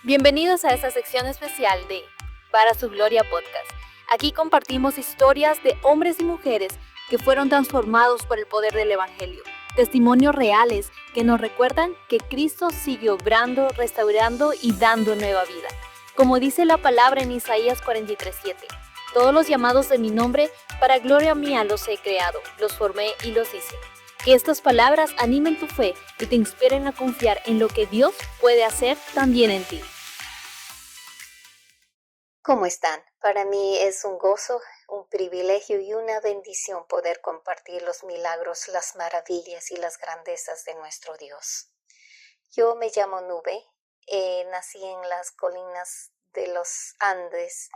Bienvenidos a esta sección especial de Para su Gloria Podcast. Aquí compartimos historias de hombres y mujeres que fueron transformados por el poder del Evangelio. Testimonios reales que nos recuerdan que Cristo sigue obrando, restaurando y dando nueva vida. Como dice la palabra en Isaías 43:7, todos los llamados de mi nombre, para gloria mía los he creado, los formé y los hice. Que estas palabras animen tu fe y te inspiren a confiar en lo que Dios puede hacer también en ti. ¿Cómo están? Para mí es un gozo, un privilegio y una bendición poder compartir los milagros, las maravillas y las grandezas de nuestro Dios. Yo me llamo Nube, nací en las colinas de los Andes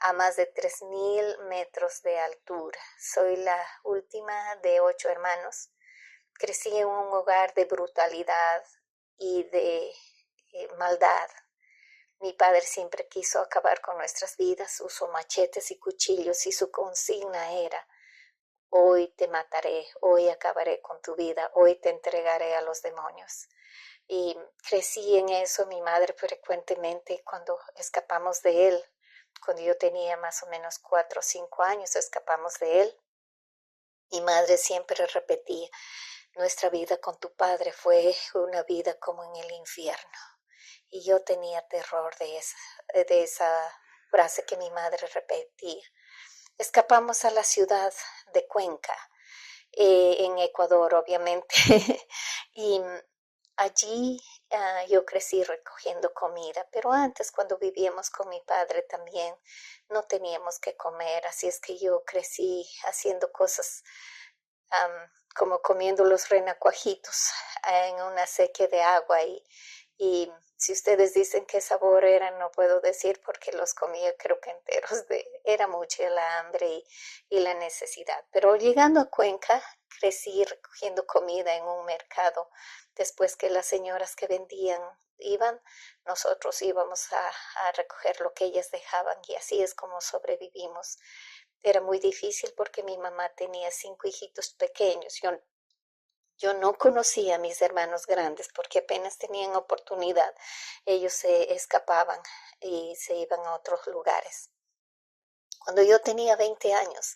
a más de 3,000 metros de altura. Soy la última de 8 hermanos. Crecí en un hogar de brutalidad y de maldad. Mi padre siempre quiso acabar con nuestras vidas, usó machetes y cuchillos y su consigna era: hoy te mataré, hoy acabaré con tu vida, hoy te entregaré a los demonios. Y crecí en eso. Mi madre frecuentemente, cuando escapamos de él, cuando yo tenía más o menos 4 o 5 años, escapamos de él. Mi madre siempre repetía: nuestra vida con tu padre fue una vida como en el infierno. Y yo tenía terror de esa frase que mi madre repetía. Escapamos a la ciudad de Cuenca, en Ecuador, obviamente. Y allí yo crecí recogiendo comida, pero antes, cuando vivíamos con mi padre también, no teníamos que comer, así es que yo crecí haciendo cosas como comiendo los renacuajitos en una sequía de agua, y si ustedes dicen qué sabor eran, no puedo decir porque los comía creo que enteros. Era mucha la hambre y la necesidad. Pero llegando a Cuenca, crecí recogiendo comida en un mercado. Después que las señoras que vendían iban, nosotros íbamos a recoger lo que ellas dejaban, y así es como sobrevivimos. Era muy difícil porque mi mamá tenía 5 hijitos pequeños. Yo no conocía a mis hermanos grandes porque apenas tenían oportunidad. Ellos se escapaban y se iban a otros lugares. Cuando yo tenía 20 años,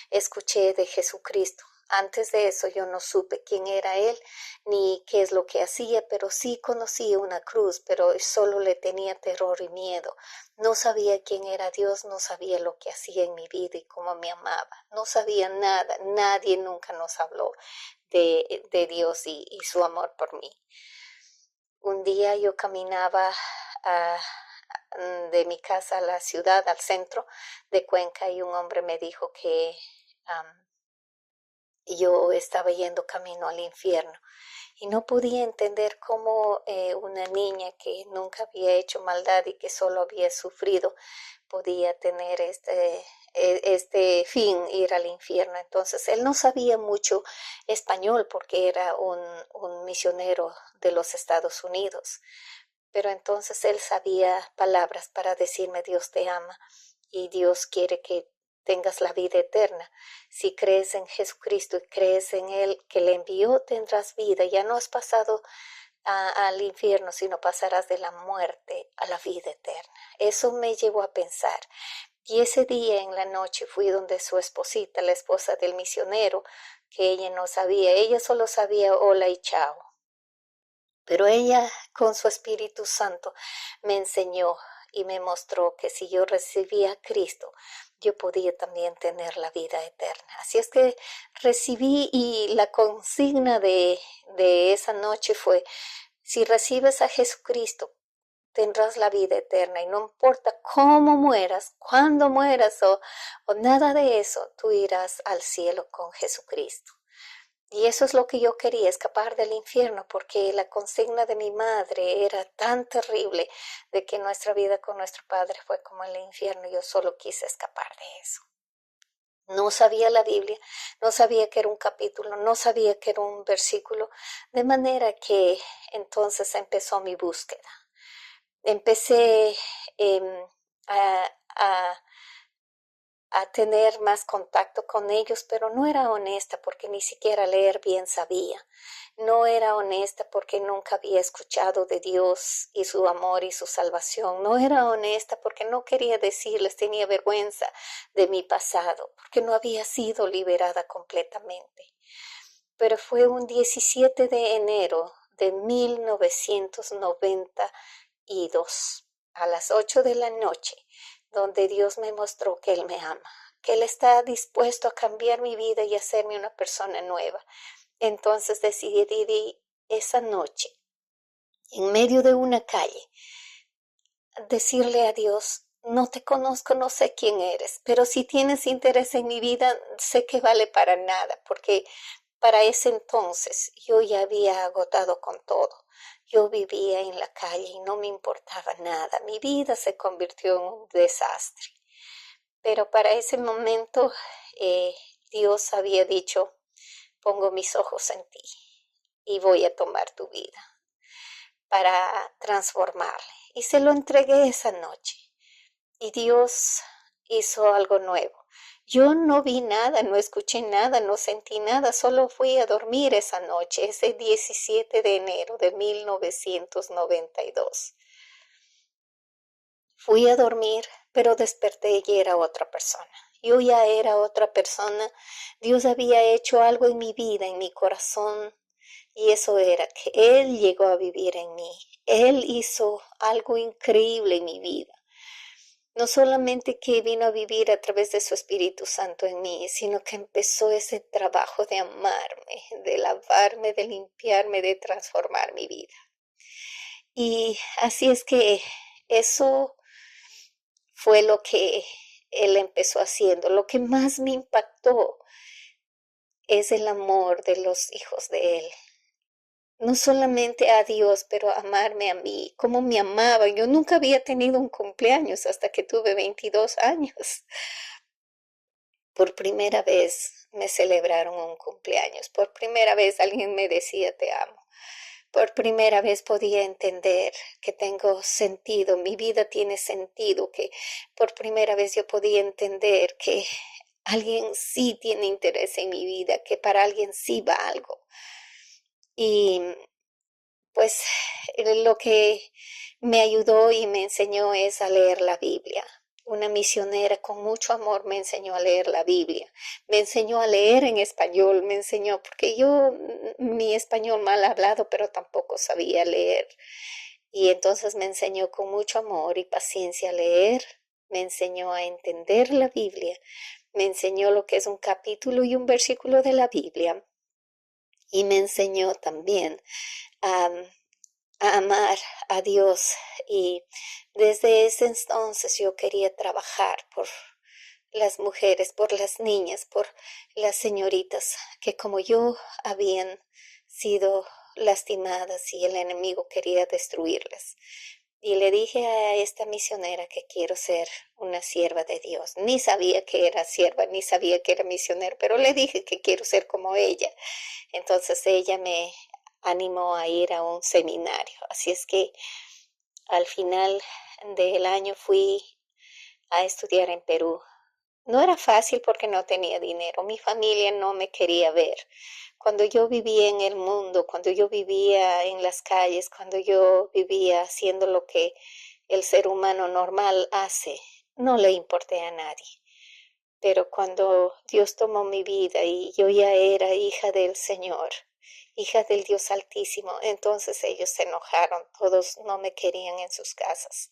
escuché de Jesucristo. Antes de eso yo no supe quién era Él ni qué es lo que hacía, pero sí conocí una cruz, pero solo le tenía terror y miedo. No sabía quién era Dios, no sabía lo que hacía en mi vida y cómo me amaba. No sabía nada, nadie nunca nos habló de Dios y su amor por mí. Un día yo caminaba a de mi casa a la ciudad, al centro de Cuenca, y un hombre me dijo que yo estaba yendo camino al infierno. Y no podía entender cómo una niña que nunca había hecho maldad y que solo había sufrido podía tener este fin, ir al infierno. Entonces él no sabía mucho español porque era un misionero de los Estados Unidos, pero entonces él sabía palabras para decirme: Dios te ama y Dios quiere que tengas la vida eterna. Si crees en Jesucristo y crees en Él que le envió, tendrás vida. Ya no has pasado al infierno, sino pasarás de la muerte a la vida eterna. Eso me llevó a pensar. Y ese día en la noche fui donde su esposita, la esposa del misionero, que ella no sabía. Ella solo sabía hola y chao. Pero ella, con su Espíritu Santo, me enseñó y me mostró que si yo recibía a Cristo, yo podía también tener la vida eterna. Así es que recibí, y la consigna de esa noche fue: si recibes a Jesucristo, tendrás la vida eterna, y no importa cómo mueras, cuándo mueras o nada de eso, tú irás al cielo con Jesucristo. Y eso es lo que yo quería, escapar del infierno, porque la consigna de mi madre era tan terrible, de que nuestra vida con nuestro padre fue como el infierno. Yo solo quise escapar de eso. No sabía la Biblia, no sabía que era un capítulo, no sabía que era un versículo, de manera que entonces empezó mi búsqueda. Empecé a a tener más contacto con ellos, pero no era honesta porque ni siquiera leer bien sabía. No era honesta porque nunca había escuchado de Dios y su amor y su salvación. No era honesta porque no quería decirles, tenía vergüenza de mi pasado, porque no había sido liberada completamente. Pero fue un 17 de enero de 1992 a las 8 de la noche, donde Dios me mostró que Él me ama, que Él está dispuesto a cambiar mi vida y hacerme una persona nueva. Entonces decidí esa noche, en medio de una calle, decirle a Dios, no te conozco, no sé quién eres, pero si tienes interés en mi vida, sé que vale para nada, porque para ese entonces yo ya había agotado con todo. Yo vivía en la calle y no me importaba nada. Mi vida se convirtió en un desastre. Pero para ese momento eh, Dios había dicho, pongo mis ojos en ti y voy a tomar tu vida para transformarle. Y se lo entregué esa noche. Y Dios hizo algo nuevo. Yo no vi nada, no escuché nada, no sentí nada, solo fui a dormir esa noche, ese 17 de enero de 1992. Fui a dormir, pero desperté y era otra persona. Yo ya era otra persona. Dios había hecho algo en mi vida, en mi corazón, y eso era que Él llegó a vivir en mí. Él hizo algo increíble en mi vida. No solamente que vino a vivir a través de su Espíritu Santo en mí, sino que empezó ese trabajo de amarme, de lavarme, de limpiarme, de transformar mi vida. Y así es que eso fue lo que Él empezó haciendo. Lo que más me impactó es el amor de los hijos de Él. No solamente a Dios, pero amarme a mí, como me amaba. Yo nunca había tenido un cumpleaños hasta que tuve 22 años. Por primera vez me celebraron un cumpleaños. Por primera vez alguien me decía te amo. Por primera vez podía entender que tengo sentido, mi vida tiene sentido, que por primera vez yo podía entender que alguien sí tiene interés en mi vida, que para alguien sí va algo. Y pues lo que me ayudó y me enseñó es a leer la Biblia. Una misionera con mucho amor me enseñó a leer la Biblia, me enseñó a leer en español, me enseñó, porque yo mi español mal hablado, pero tampoco sabía leer. Y entonces me enseñó con mucho amor y paciencia a leer, me enseñó a entender la Biblia, me enseñó lo que es un capítulo y un versículo de la Biblia. Y me enseñó también a amar a Dios, y desde ese entonces yo quería trabajar por las mujeres, por las niñas, por las señoritas que como yo habían sido lastimadas y el enemigo quería destruirlas. Y le dije a esta misionera que quiero ser una sierva de Dios. Ni sabía que era sierva, ni sabía que era misionera, pero le dije que quiero ser como ella. Entonces ella me animó a ir a un seminario. Así es que al final del año fui a estudiar en Perú. No era fácil porque no tenía dinero. Mi familia no me quería ver. Cuando yo vivía en el mundo, cuando yo vivía en las calles, cuando yo vivía haciendo lo que el ser humano normal hace, no le importé a nadie. Pero cuando Dios tomó mi vida y yo ya era hija del Señor, hija del Dios Altísimo, entonces ellos se enojaron, todos no me querían en sus casas.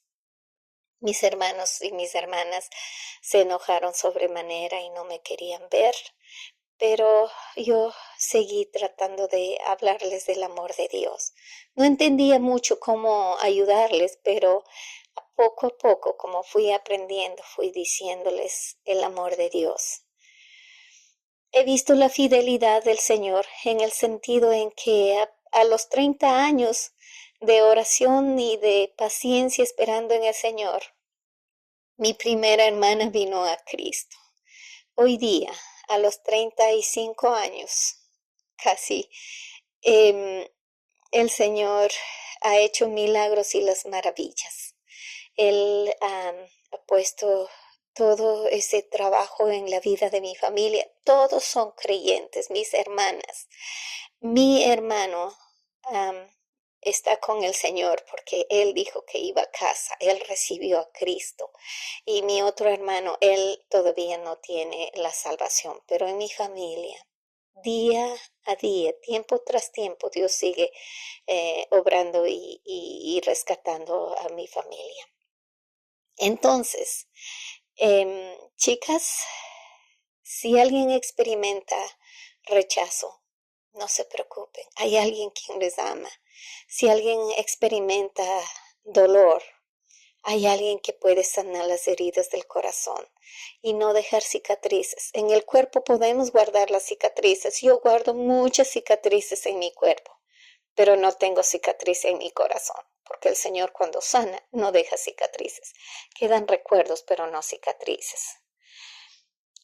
Mis hermanos y mis hermanas se enojaron sobremanera y no me querían ver, pero yo seguí tratando de hablarles del amor de Dios. No entendía mucho cómo ayudarles, pero a poco, como fui aprendiendo, fui diciéndoles el amor de Dios. He visto la fidelidad del Señor en el sentido en que a los 30 años de oración y de paciencia esperando en el Señor, mi primera hermana vino a Cristo. Hoy día, a los 35 años, casi, el Señor ha hecho milagros y las maravillas. Él ha puesto todo ese trabajo en la vida de mi familia. Todos son creyentes, mis hermanas. Mi hermano está con el Señor porque él dijo que iba a casa, él recibió a Cristo. Y mi otro hermano, él todavía no tiene la salvación, pero en mi familia, día a día, tiempo tras tiempo, Dios sigue obrando y rescatando a mi familia. Entonces, chicas, si alguien experimenta rechazo, no se preocupen, hay alguien quien les ama. Si alguien experimenta dolor, hay alguien que puede sanar las heridas del corazón y no dejar cicatrices. En el cuerpo podemos guardar las cicatrices. Yo guardo muchas cicatrices en mi cuerpo, pero no tengo cicatriz en mi corazón, porque el Señor cuando sana no deja cicatrices. Quedan recuerdos, pero no cicatrices.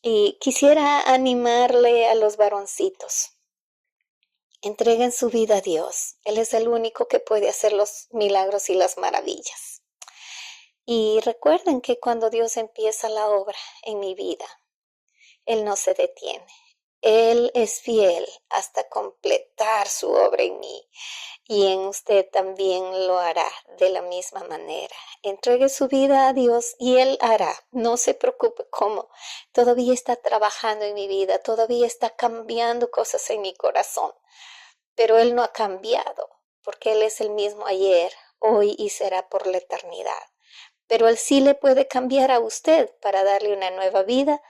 Y quisiera animarle a los varoncitos. Entreguen su vida a Dios. Él es el único que puede hacer los milagros y las maravillas. Y recuerden que cuando Dios empieza la obra en mi vida, Él no se detiene. Él es fiel hasta completar su obra en mí. Y en usted también lo hará de la misma manera. Entregue su vida a Dios y Él hará. No se preocupe cómo. Todavía está trabajando en mi vida. Todavía está cambiando cosas en mi corazón. Pero Él no ha cambiado, porque Él es el mismo ayer, hoy y será por la eternidad. Pero Él sí le puede cambiar a usted para darle una nueva vida,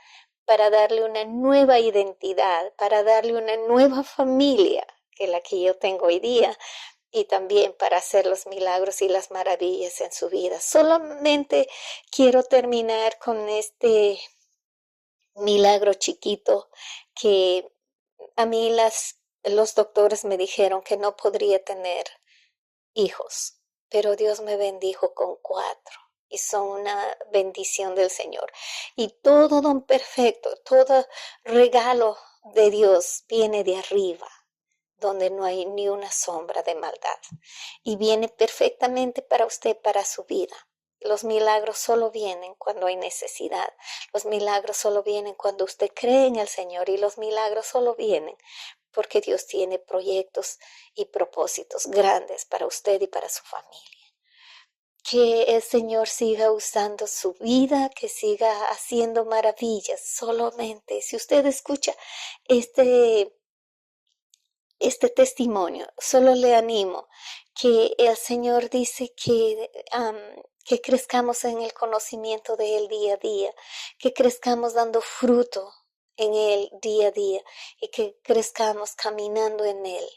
para darle una nueva identidad, para darle una nueva familia que la que yo tengo hoy día, y también para hacer los milagros y las maravillas en su vida. Solamente quiero terminar con este milagro chiquito que a mí los doctores me dijeron que no podría tener hijos, pero Dios me bendijo con 4 y son una bendición del Señor. Y todo don perfecto, todo regalo de Dios viene de arriba, donde no hay ni una sombra de maldad, y viene perfectamente para usted, para su vida. Los milagros solo vienen cuando hay necesidad. Los milagros solo vienen cuando usted cree en el Señor, y los milagros solo vienen porque Dios tiene proyectos y propósitos grandes para usted y para su familia. Que el Señor siga usando su vida, que siga haciendo maravillas. Solamente si usted escucha este testimonio, solo le animo que el Señor dice que crezcamos en el conocimiento de Él día a día, que crezcamos dando fruto en Él día a día y que crezcamos caminando en Él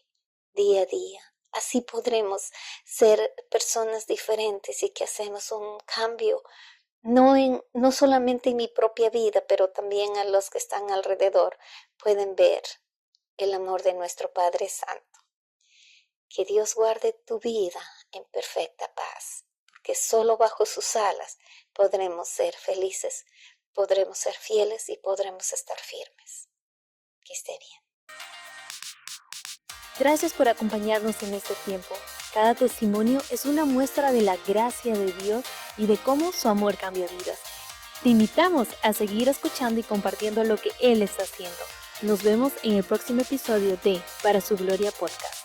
día a día. Así podremos ser personas diferentes y que hacemos un cambio, no solamente en mi propia vida, pero también a los que están alrededor pueden ver el amor de nuestro Padre Santo. Que Dios guarde tu vida en perfecta paz, porque solo bajo sus alas podremos ser felices, podremos ser fieles y podremos estar firmes. Que esté bien. Gracias por acompañarnos en este tiempo. Cada testimonio es una muestra de la gracia de Dios y de cómo su amor cambia vidas. Te invitamos a seguir escuchando y compartiendo lo que Él está haciendo. Nos vemos en el próximo episodio de Para su Gloria Podcast.